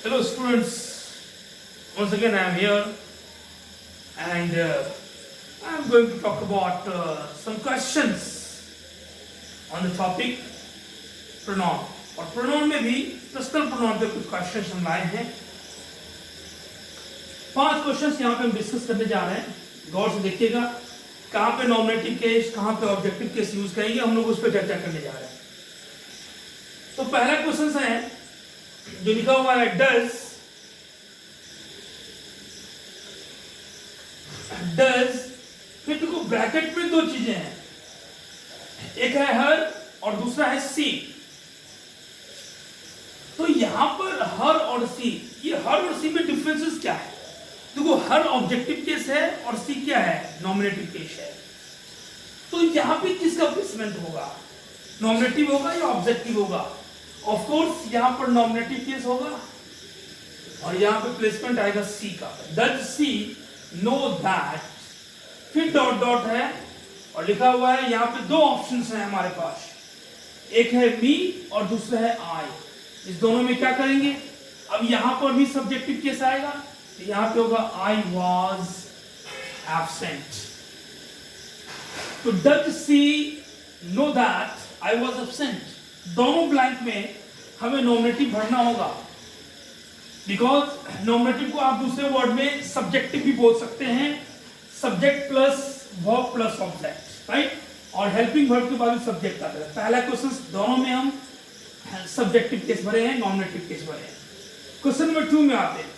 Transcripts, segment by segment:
Hello students, once again I am here and I am going to talk about some questions on the topic pronoun. और pronoun में भी personal pronoun पे कुछ questions हम लाए हैं। 5 questions यहाँ पे हम डिस्कस करने जा रहे हैं। गौर से देखिएगा कहाँ पे नॉमिनेटिव केस, कहाँ पे ऑब्जेक्टिव केस यूज करेंगे, हम लोग उस पर चर्चा करने जा रहे हैं। तो पहला क्वेश्चन है जो लिखा हुआ है डज फिर देखो ब्रैकेट में 2 चीजें हैं, एक है हर और दूसरा है सी। तो यहां पर हर और सी, ये हर और सी में डिफरेंसेस क्या है? देखो हर ऑब्जेक्टिव केस है और सी क्या है? नॉमिनेटिव केस है। तो यहां पे किसका प्लेसमेंट होगा? नॉमिनेटिव होगा या ऑब्जेक्टिव होगा? ऑफ कोर्स यहां पर नॉमिनेटिव केस होगा और यहां पे प्लेसमेंट आएगा सी का। डज सी नो दैट, फिर डॉट डॉट है और लिखा हुआ है यहां पे 2 ऑप्शंस हैं हमारे पास, एक है मी और दूसरा है आई। इस दोनों में क्या करेंगे? अब यहां पर भी सब्जेक्टिव केस आएगा, यहां पे होगा आई वॉज एब्सेंट। तो does she know that I was absent, दोनों ब्लैंक में हमें नॉमिनेटिव भरना होगा, बिकॉज नॉमिनेटिव को आप दूसरे वर्ड में सब्जेक्टिव भी बोल सकते हैं, subject plus verb plus object, right? और हेल्पिंग वर्ब के बाद सब्जेक्ट आता है। पहला क्वेश्चन दोनों में हम सब्जेक्टिव केस भरे हैं, नॉमिनेटिव केस भरे हैं। क्वेश्चन नंबर 2 में आते हैं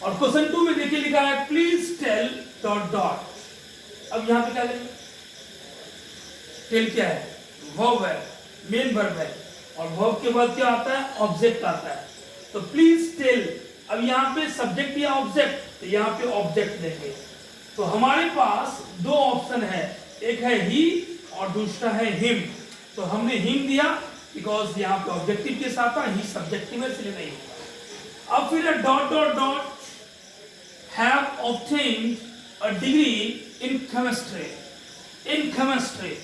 और क्वेश्चन 2 में देखिए लिखा है प्लीज टेल डॉट डॉट। अब यहां पे क्या करेंगे? टेल क्या है? वर्ब है, मेन वर्ब है और वर्ब के बाद क्या आता है? ऑब्जेक्ट आता है। तो प्लीज टेल, अब यहाँ पे सब्जेक्ट या ऑब्जेक्ट, तो यहाँ पे ऑब्जेक्ट देंगे। तो हमारे पास 2 ऑप्शन है, एक है ही और दूसरा है हिम। तो हमने हिम दिया बिकॉज यहाँ पे ऑब्जेक्टिव के साथ ही सब्जेक्टिव है, इसलिए नहीं होगा। अब फिर dot dot dot have obtained a degree in chemistry, in chemistry.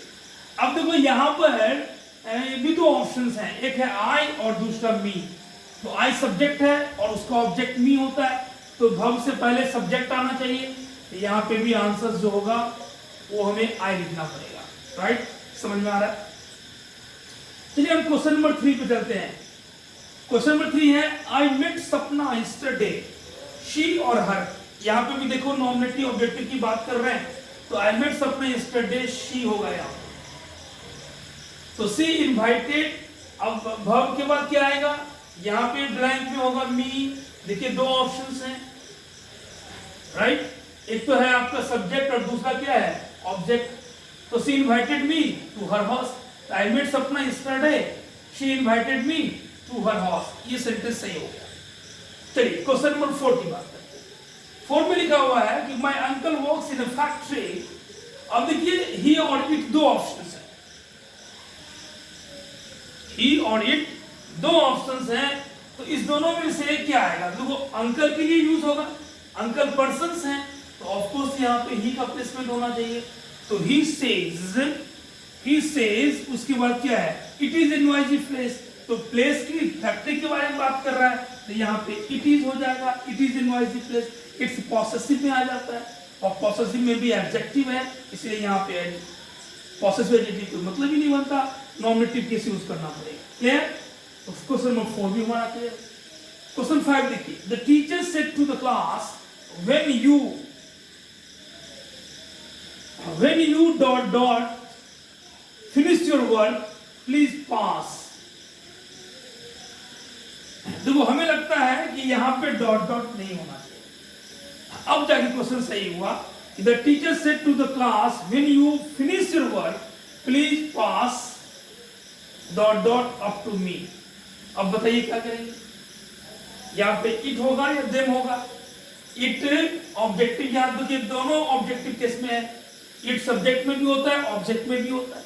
अब देखो यहाँ पर है भी 2 ऑप्शंस हैं, एक है आई और दूसरा मी। तो आई सब्जेक्ट है और उसका ऑब्जेक्ट मी होता है, तो वर्ब से पहले सब्जेक्ट आना चाहिए। यहाँ पे भी आंसर जो होगा वो हमें आई लिखना पड़ेगा, राइट? समझ में आ रहा है? चलिए हम क्वेश्चन नंबर 3 पे चलते हैं। क्वेश्चन नंबर 3 है आई मेट सपना यस्टरडे, शी और हर। यहाँ पे भी देखो नॉमिनेटिव ऑब्जेक्टिव की बात कर रहे हैं, तो आई मेट सपना यस्टरडे शी होगा यहाँ। तो सी इनवाइटेड, अब वर्ब के बाद क्या आएगा? यहाँ पे ब्लैंक में होगा मी। देखिए 2 ऑप्शंस हैं, राइट? एक तो है आपका सब्जेक्ट और दूसरा क्या है? ऑब्जेक्ट। तो she invited me to her house, I met Sapna yesterday she invited me to her house. ये सेंटेंस सही हो गया। चलिए क्वेश्चन नंबर 4 की बात करते हैं। 4 में लिखा हुआ है कि my uncle works in a factory. अब देखिए ही और इट 2 ऑप्शंस हैं, ही और इट 2 ऑप्शंस हैं। तो इस दोनों में से क्या आएगा? देखो अंकल के लिए यूज होगा, अंकल पर्सन्स हैं, तो ऑफ कोर्स यहाँ पे ही का प्लेसमेंट होना चाहिए। तो ही सेज, उसके बाद क्या है? It is in noisy place. तो प्लेस की, फैक्ट्री के बारे में बात कर रहा है, तो यहाँ पे इट इज हो जाएगा, it is in noisy place. It's possessive में आ जाता है और पॉसेसिव में भी एडजेक्टिव है, इसलिए यहाँ पे पॉसेसिव एडजेक्टिव कोई मतलब ही नहीं बनता, नॉमिनेटिव केस यूज करना पड़ेगा। क्लियर? तो क्वेश्चन नंबर 4 भी हमारा क्लियर। क्वेश्चन 5 देखिए, the teacher said to the class when you dot dot finish your work please pass. देखो हमें लगता है कि यहाँ पे डॉट डॉट नहीं होना चाहिए। अब जाके क्वेश्चन सही हुआ। The teacher said to the class when you finish your work please pass dot dot up to me. अब बताइए क्या करेंगे? यहाँ पे इट होगा या देम होगा? इट ऑब्जेक्टिव, यहाँ देखिए दोनों ऑब्जेक्टिव केस में है, इट सब्जेक्ट में भी होता है, ऑब्जेक्ट में भी होता है।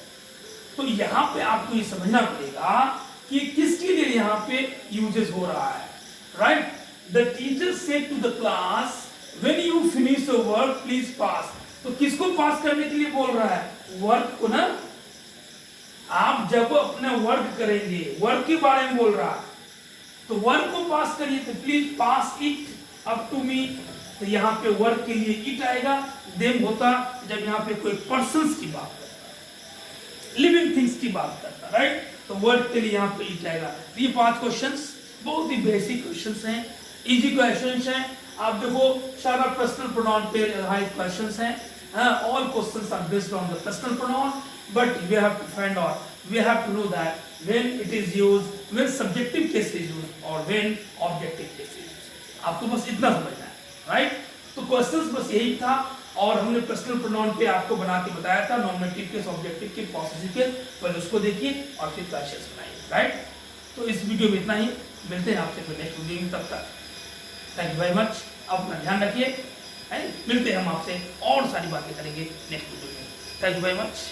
तो यहाँ पे आपको ये समझना पड़ेगा कि किसके लिए यहाँ पे यूजेस हो रहा है, right? The teacher said to the class when you finish your work please pass. तो किसको पास करने के लिए बोल रहा है? वर्क को ना, आप जब अपना वर्क करेंगे, वर्क के बारे में बोल रहा है, तो वर्क को पास करिए, तो please pass it up to me. तो यहाँ पे वर्क के लिए इट आएगा, देम होता जब यहाँ पे कोई पर्सन्स की बात करता, लिविंग थिंग्स की बात करता, राइट। तो वर्क के लिए यहाँ पे इट आएगा। तो ये 5 क्वेश्चंस बहुत ही बेसिक क्वेश्चंस हैं, इजी क्वेश्चंस हैं। आप देखो सारा पर्सनल प्रोनाउन पे आधारित क्वेश्चंस हैं। All questions are based on the personal pronoun, but we have to find out, we have to know that when it is used, when subjective case is used or when objective case is used. आपको बस इतना समझना है, right. तो questions बस यही था, और हमने पर्सनल प्रोनाउन पे आपको बना के बताया था, nominative case, objective case, possessive case. पहले उसको देखिए और फिर क्वेश्चंस बनाइए, राइट। तो इस वीडियो में इतना ही, मिलते हैं आपसे फिर नेक्स्ट वीडियो में, तब तक थैंक यू वेरी मच। अपना ध्यान रखिए, मिलते हैं हम आपसे और सारी बातें करेंगे नेक्स्ट वीडियो में। Thank you very much.